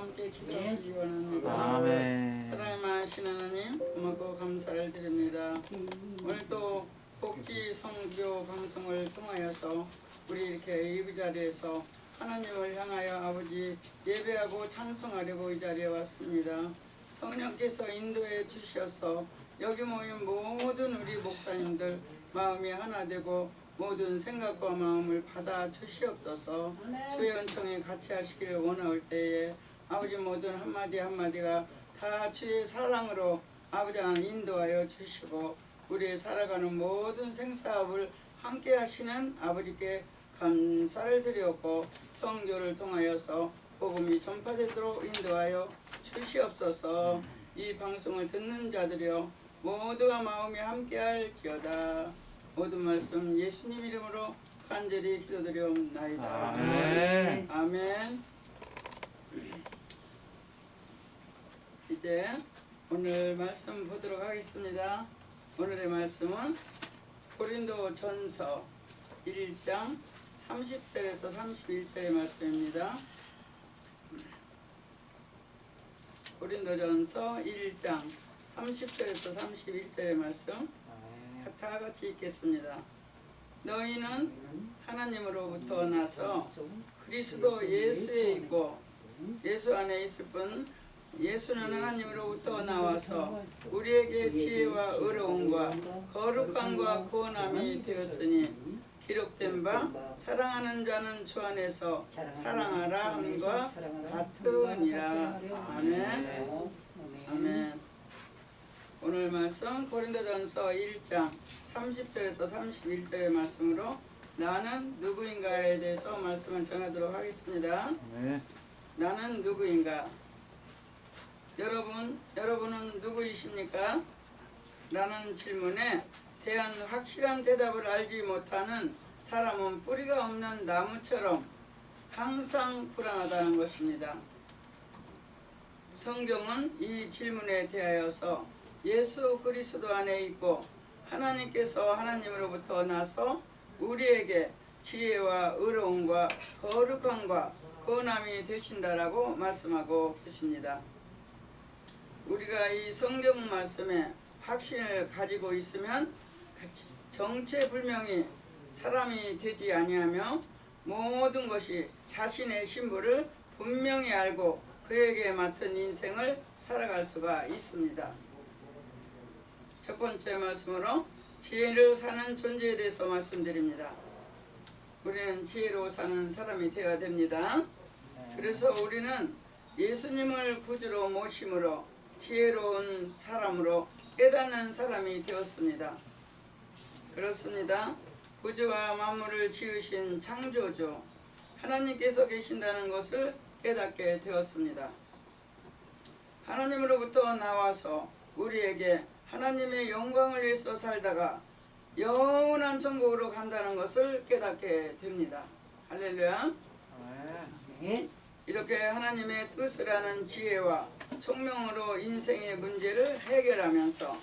함께 기도하시기 원합니다. 아멘. 사랑의 많으신 하나님 고맙고 감사를 드립니다. 오늘 또 복지 성교 방송을 통하여서 우리 이렇게 예배 자리에서 하나님을 향하여 아버지 예배하고 찬송하려고 이 자리에 왔습니다. 성령께서 인도해 주셔서 여기 모인 모든 우리 목사님들 마음이 하나 되고 모든 생각과 마음을 받아 주시옵소서. 주의 은총에 같이 하시기를 원할 때에 아버지 모든 한마디 한마디가 다 주의 사랑으로 아버지 하나님 인도하여 주시고 우리의 살아가는 모든 생사업을 함께 하시는 아버지께 감사를 드렸고 성교를 통하여서 복음이 전파되도록 인도하여 주시옵소서. 이 방송을 듣는 자들이여 모두가 마음이 함께할지어다. 모든 말씀 예수님 이름으로 간절히 기도드리옵나이다. 아멘. 아멘. 이제 오늘 말씀 보도록 하겠습니다. 오늘의 말씀은 고린도 전서 1장 30절에서 31절의 말씀입니다. 고린도전서 1장 30절에서 31절의 말씀 다 같이 읽겠습니다. 너희는 하나님으로부터 나서 그리스도 예수에 있고 예수 안에 있을 뿐 예수는 하나님으로부터 나와서 우리에게 지혜와 의로움과 거룩함과 구원함이 되었으니 기록된 바 사랑하는 자는 주 안에서 사랑하라 함과 같으니라. 아멘. 아멘. 오늘 말씀 고린도전서 1장 30절에서 31절의 말씀으로 나는 누구인가에 대해서 말씀을 전하도록 하겠습니다. 나는 누구인가? 여러분은 누구이십니까? 라는 질문에 대한 확실한 대답을 알지 못하는 사람은 뿌리가 없는 나무처럼 항상 불안하다는 것입니다. 성경은 이 질문에 대하여서 예수 그리스도 안에 있고 하나님께서 하나님으로부터 나서 우리에게 지혜와 의로움과 거룩함과 구원함이 되신다라고 말씀하고 계십니다. 우리가 이 성경 말씀에 확신을 가지고 있으면 정체불명이 사람이 되지 아니하며 모든 것이 자신의 신분을 분명히 알고 그에게 맡은 인생을 살아갈 수가 있습니다. 첫 번째 말씀으로 지혜로 사는 존재에 대해서 말씀드립니다. 우리는 지혜로 사는 사람이 되어야 됩니다. 그래서 우리는 예수님을 구주로 모심으로 지혜로운 사람으로 깨닫는 사람이 되었습니다. 그렇습니다. 구주와 만물을 지으신 창조주 하나님께서 계신다는 것을 깨닫게 되었습니다. 하나님으로부터 나와서 우리에게 하나님의 영광을 위해서 살다가 영원한 천국으로 간다는 것을 깨닫게 됩니다. 할렐루야. 이렇게 하나님의 뜻을 아는 지혜와 총명으로 인생의 문제를 해결하면서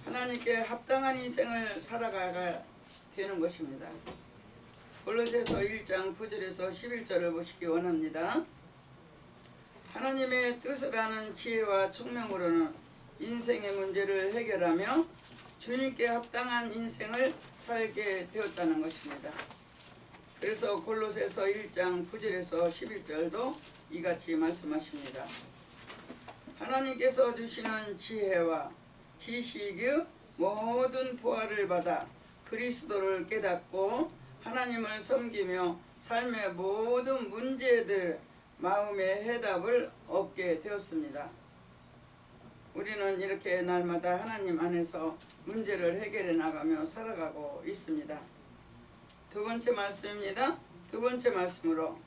하나님께 합당한 인생을 살아가야 되는 것입니다. 골로새서 1장 9절에서 11절을 보시기 원합니다. 하나님의 뜻을 아는 지혜와 총명으로는 인생의 문제를 해결하며 주님께 합당한 인생을 살게 되었다는 것입니다. 그래서 골로새서 1장 9절에서 11절도 이같이 말씀하십니다. 하나님께서 주시는 지혜와 지식의 모든 보화를 받아 그리스도를 깨닫고 하나님을 섬기며 삶의 모든 문제들 마음의 해답을 얻게 되었습니다. 우리는 이렇게 날마다 하나님 안에서 문제를 해결해 나가며 살아가고 있습니다. 두 번째 말씀입니다. 두 번째 말씀으로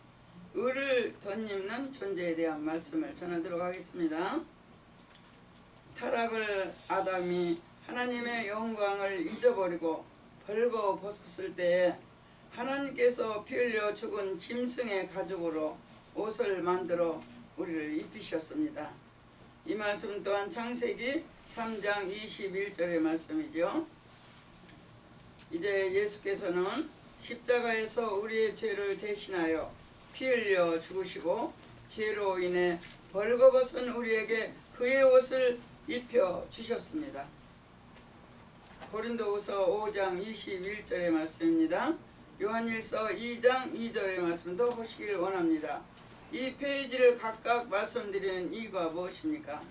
의를 덧입는 존재에 대한 말씀을 전하도록 하겠습니다. 타락을 아담이 하나님의 영광을 잊어버리고 벌거 벗었을 때에 하나님께서 피 흘려 죽은 짐승의 가죽으로 옷을 만들어 우리를 입히셨습니다. 이 말씀 또한 창세기 3장 21절의 말씀이죠. 이제 예수께서는 십자가에서 우리의 죄를 대신하여 피 흘려 죽으시고 죄로 인해 벌거벗은 우리에게 그의 옷을 입혀 주셨습니다. 고린도후서 5장 21절의 말씀입니다. 요한일서 2장 2절의 말씀도 보시길 원합니다. 이 페이지를 각각 말씀드리는 이유가 무엇입니까?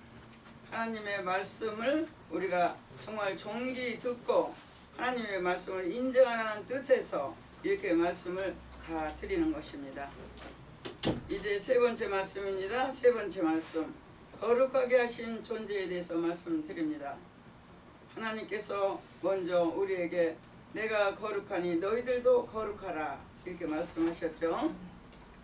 하나님의 말씀을 우리가 정말 종기 듣고 하나님의 말씀을 인정하는 뜻에서 이렇게 말씀을 다 드리는 것입니다. 이제 세 번째 말씀입니다. 세 번째 말씀, 거룩하게 하신 존재에 대해서 말씀드립니다. 하나님께서 먼저 우리에게 내가 거룩하니 너희들도 거룩하라 이렇게 말씀하셨죠.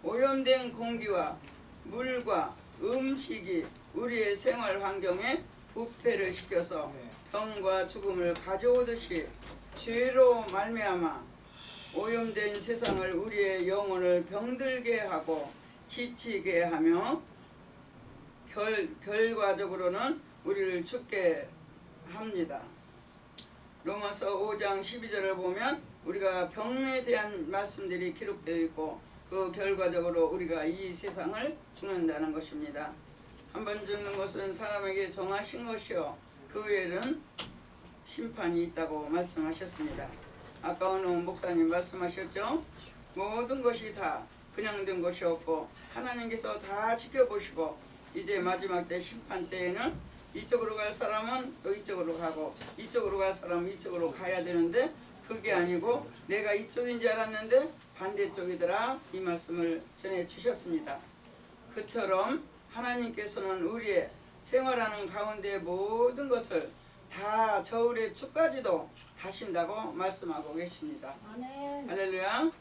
오염된 공기와 물과 음식이 우리의 생활 환경에 부패를 시켜서 병과 죽음을 가져오듯이 죄로 말미암아 오염된 세상을 우리의 영혼을 병들게 하고 지치게 하며 결과적으로는 우리를 죽게 합니다. 로마서 5장 12절을 보면 우리가 병에 대한 말씀들이 기록되어 있고 그 결과적으로 우리가 이 세상을 죽는다는 것입니다. 한번 죽는 것은 사람에게 정하신 것이요 그 외에는 심판이 있다고 말씀하셨습니다. 아까 어느 목사님 말씀하셨죠. 모든 것이 다 그냥 된 것이 없고 하나님께서 다 지켜보시고 이제 마지막 때 심판 때에는 이쪽으로 갈 사람은 또 이쪽으로 가고 이쪽으로 갈 사람은 이쪽으로 가야 되는데 그게 아니고 내가 이쪽인 줄 알았는데 반대쪽이더라 이 말씀을 전해 주셨습니다. 그처럼 하나님께서는 우리의 생활하는 가운데 모든 것을 다 저울의 축까지도 다신다고 말씀하고 계십니다. 아멘. 할렐루야.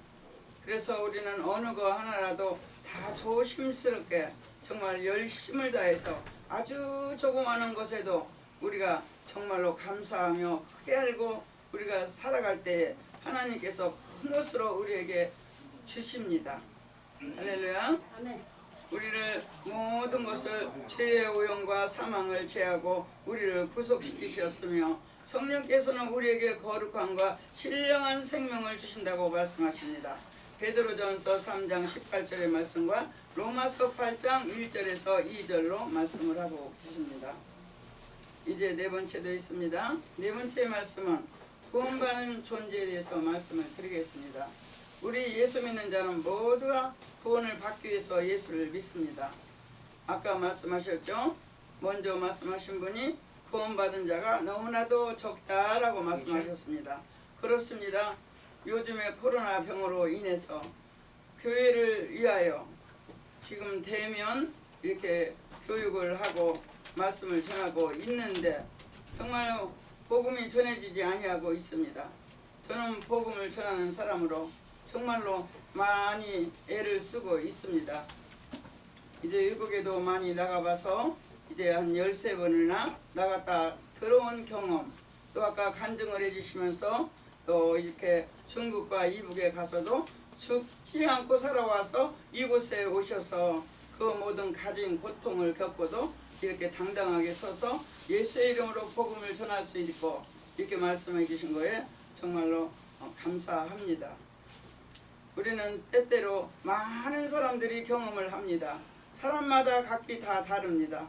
그래서 우리는 어느 거 하나라도 다 조심스럽게 정말 열심을 다해서 아주 조그마한 것에도 우리가 정말로 감사하며 크게 알고 우리가 살아갈 때에 하나님께서 큰 것으로 우리에게 주십니다. 할렐루야. 아멘. 우리를 모든 것을 죄의 오염과 사망을 제하고 우리를 구속시키셨으며 성령께서는 우리에게 거룩함과 신령한 생명을 주신다고 말씀하십니다. 베드로전서 3장 18절의 말씀과 로마서 8장 1절에서 2절로 말씀을 하고 계십니다. 이제 네 번째도 있습니다. 네 번째 말씀은 구원받는 존재에 대해서 말씀을 드리겠습니다. 우리 예수 믿는 자는 모두가 구원을 받기 위해서 예수를 믿습니다. 아까 말씀하셨죠? 먼저 말씀하신 분이 구원받은 자가 너무나도 적다라고 말씀하셨습니다. 그렇습니다. 요즘에 코로나 병으로 인해서 교회를 위하여 지금 대면 이렇게 교육을 하고 말씀을 전하고 있는데 정말 복음이 전해지지 아니하고 있습니다. 저는 복음을 전하는 사람으로 정말로 많이 애를 쓰고 있습니다. 이제 외국에도 많이 나가봐서 이제 한 13번이나 나갔다 들어온 경험, 또 아까 간증을 해주시면서 또 이렇게 중국과 이북에 가서도 죽지 않고 살아와서 이곳에 오셔서 그 모든 가진 고통을 겪고도 이렇게 당당하게 서서 예수의 이름으로 복음을 전할 수 있고 이렇게 말씀해 주신 거에 정말로 감사합니다. 우리는 때때로 많은 사람들이 경험을 합니다. 사람마다 각기 다 다릅니다.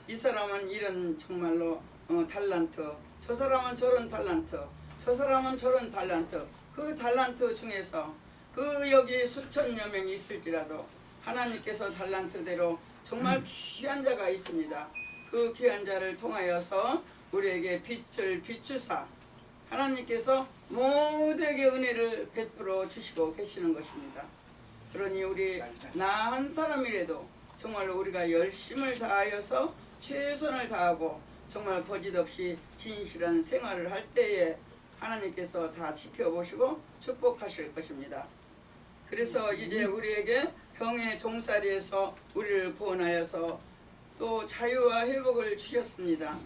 이 사람은 이런 정말로 달란트, 저 사람은 저런 달란트, 저 사람은 저런 달란트. 그 달란트 중에서 그 여기 수천여 명이 있을지라도 하나님께서 달란트대로 정말 귀한 자가 있습니다. 그 귀한 자를 통하여서 우리에게 빛을 비추사 하나님께서 모두에게 은혜를 베풀어 주시고 계시는 것입니다. 그러니 우리 나 한 사람이라도 정말로 우리가 열심을 다하여서 최선을 다하고 정말 거짓없이 진실한 생활을 할 때에 하나님께서 다 지켜보시고 축복하실 것입니다. 그래서 이제 우리에게 병의 종살이에서 우리를 구원하여서 또 자유와 회복을 주셨습니다.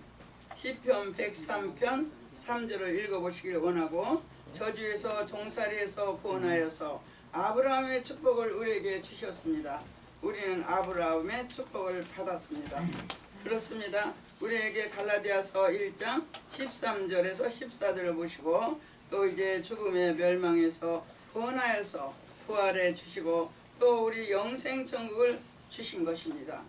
시편 103편 3절을 읽어보시길 원하고 저주에서 종살이에서 구원하여서 아브라함의 축복을 우리에게 주셨습니다. 우리는 아브라함의 축복을 받았습니다. 그렇습니다. 우리에게 갈라디아서 1장 13절에서 14절을 보시고 또 이제 죽음의 멸망에서 구원하여서 부활해 주시고 또 우리 영생 천국을 주신 것입니다.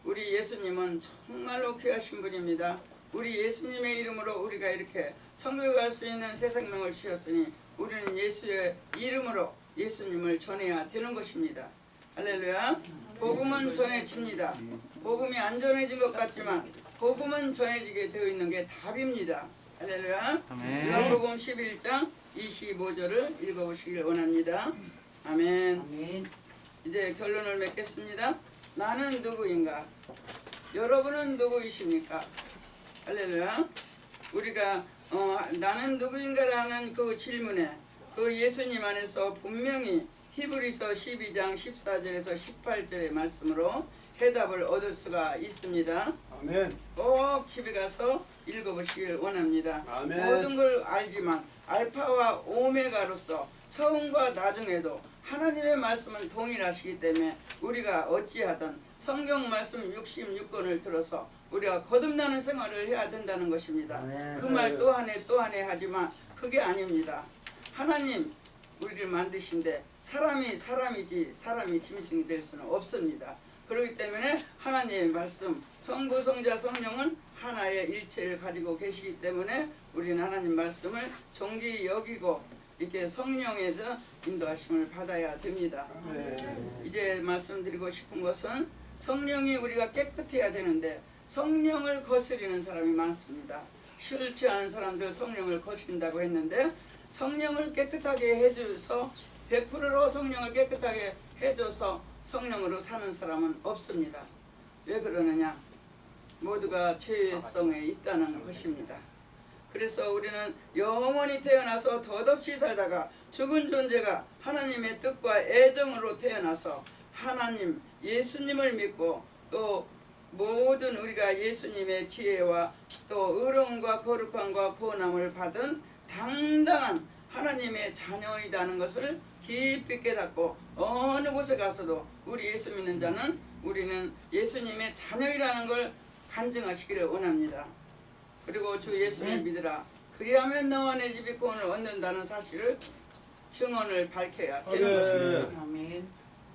우리 예수님은 정말로 귀하신 분입니다. 우리 예수님의 이름으로 우리가 이렇게 천국에 갈 수 있는 새 생명을 주셨으니 우리는 예수의 이름으로 예수님을 전해야 되는 것입니다. 할렐루야. 복음은 전해집니다. 복음이 안 전해진 것 같지만 복음은 전해지게 되어 있는 게 답입니다. 할렐루야. 요한복음 11장 25절을 읽어보시길 원합니다. 아멘. 이제 결론을 맺겠습니다. 나는 누구인가? 여러분은 누구이십니까? 할렐루야. 우리가 나는 누구인가라는 그 질문에 그 예수님 안에서 분명히 히브리서 12장 14절에서 18절의 말씀으로 해답을 얻을 수가 있습니다. 아멘. 꼭 집에 가서 읽어보시길 원합니다. 아멘. 모든 걸 알지만 알파와 오메가로서 처음과 나중에도 하나님의 말씀은 동일하시기 때문에 우리가 어찌하든 성경 말씀 66권을 들어서 우리가 거듭나는 생활을 해야 된다는 것입니다. 그 말 또 한 해 또 한 해 하지만 그게 아닙니다. 하나님 우리를 만드신데 사람이지 사람이 짐승이 될 수는 없습니다. 그렇기 때문에 하나님의 말씀 성부 성자 성령은 하나의 일체를 가지고 계시기 때문에 우리는 하나님 말씀을 존귀히 여기고 이렇게 성령에서 인도하심을 받아야 됩니다. 이제 말씀드리고 싶은 것은 성령이 우리가 깨끗해야 되는데 성령을 거스리는 사람이 많습니다. 싫지 않은 사람들 성령을 거스린다고 했는데 성령을 깨끗하게 해줘서 100%로 성령을 깨끗하게 해줘서 성령으로 사는 사람은 없습니다. 왜 그러느냐? 모두가 죄성에 있다는 것입니다. 그래서 우리는 영원히 태어나서 덧없이 살다가 죽은 존재가 하나님의 뜻과 애정으로 태어나서 하나님 예수님을 믿고 또 모든 우리가 예수님의 지혜와 또 의로움과 거룩함과 구원함을 받은 당당한 하나님의 자녀이라는 것을 깊이 깨닫고 어느 곳에 가서도 우리 예수 믿는 자는 우리는 예수님의 자녀이라는 걸 간증하시기를 원합니다. 그리고 주 예수를 믿으라. 그리하면 너와 내 집이 구원을 얻는다는 사실을 증언을 밝혀야 되는 것입니다.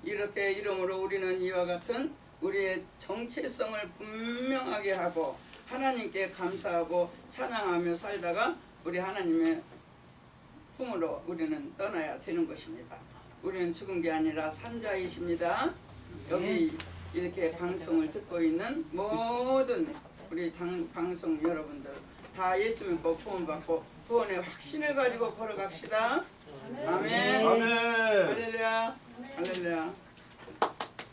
이렇게 이름으로 우리는 이와 같은 우리의 정체성을 분명하게 하고 하나님께 감사하고 찬양하며 살다가 우리 하나님의 품으로 우리는 떠나야 되는 것입니다. 우리는 죽은 게 아니라 산자이십니다. 여기 이렇게 방송을 듣고 있는 모든 우리 방송 여러분들 다 예수 믿고 구원받고 구원의 확신을 가지고 걸어갑시다. 아멘. 아멘. 할렐루야. 할렐루야.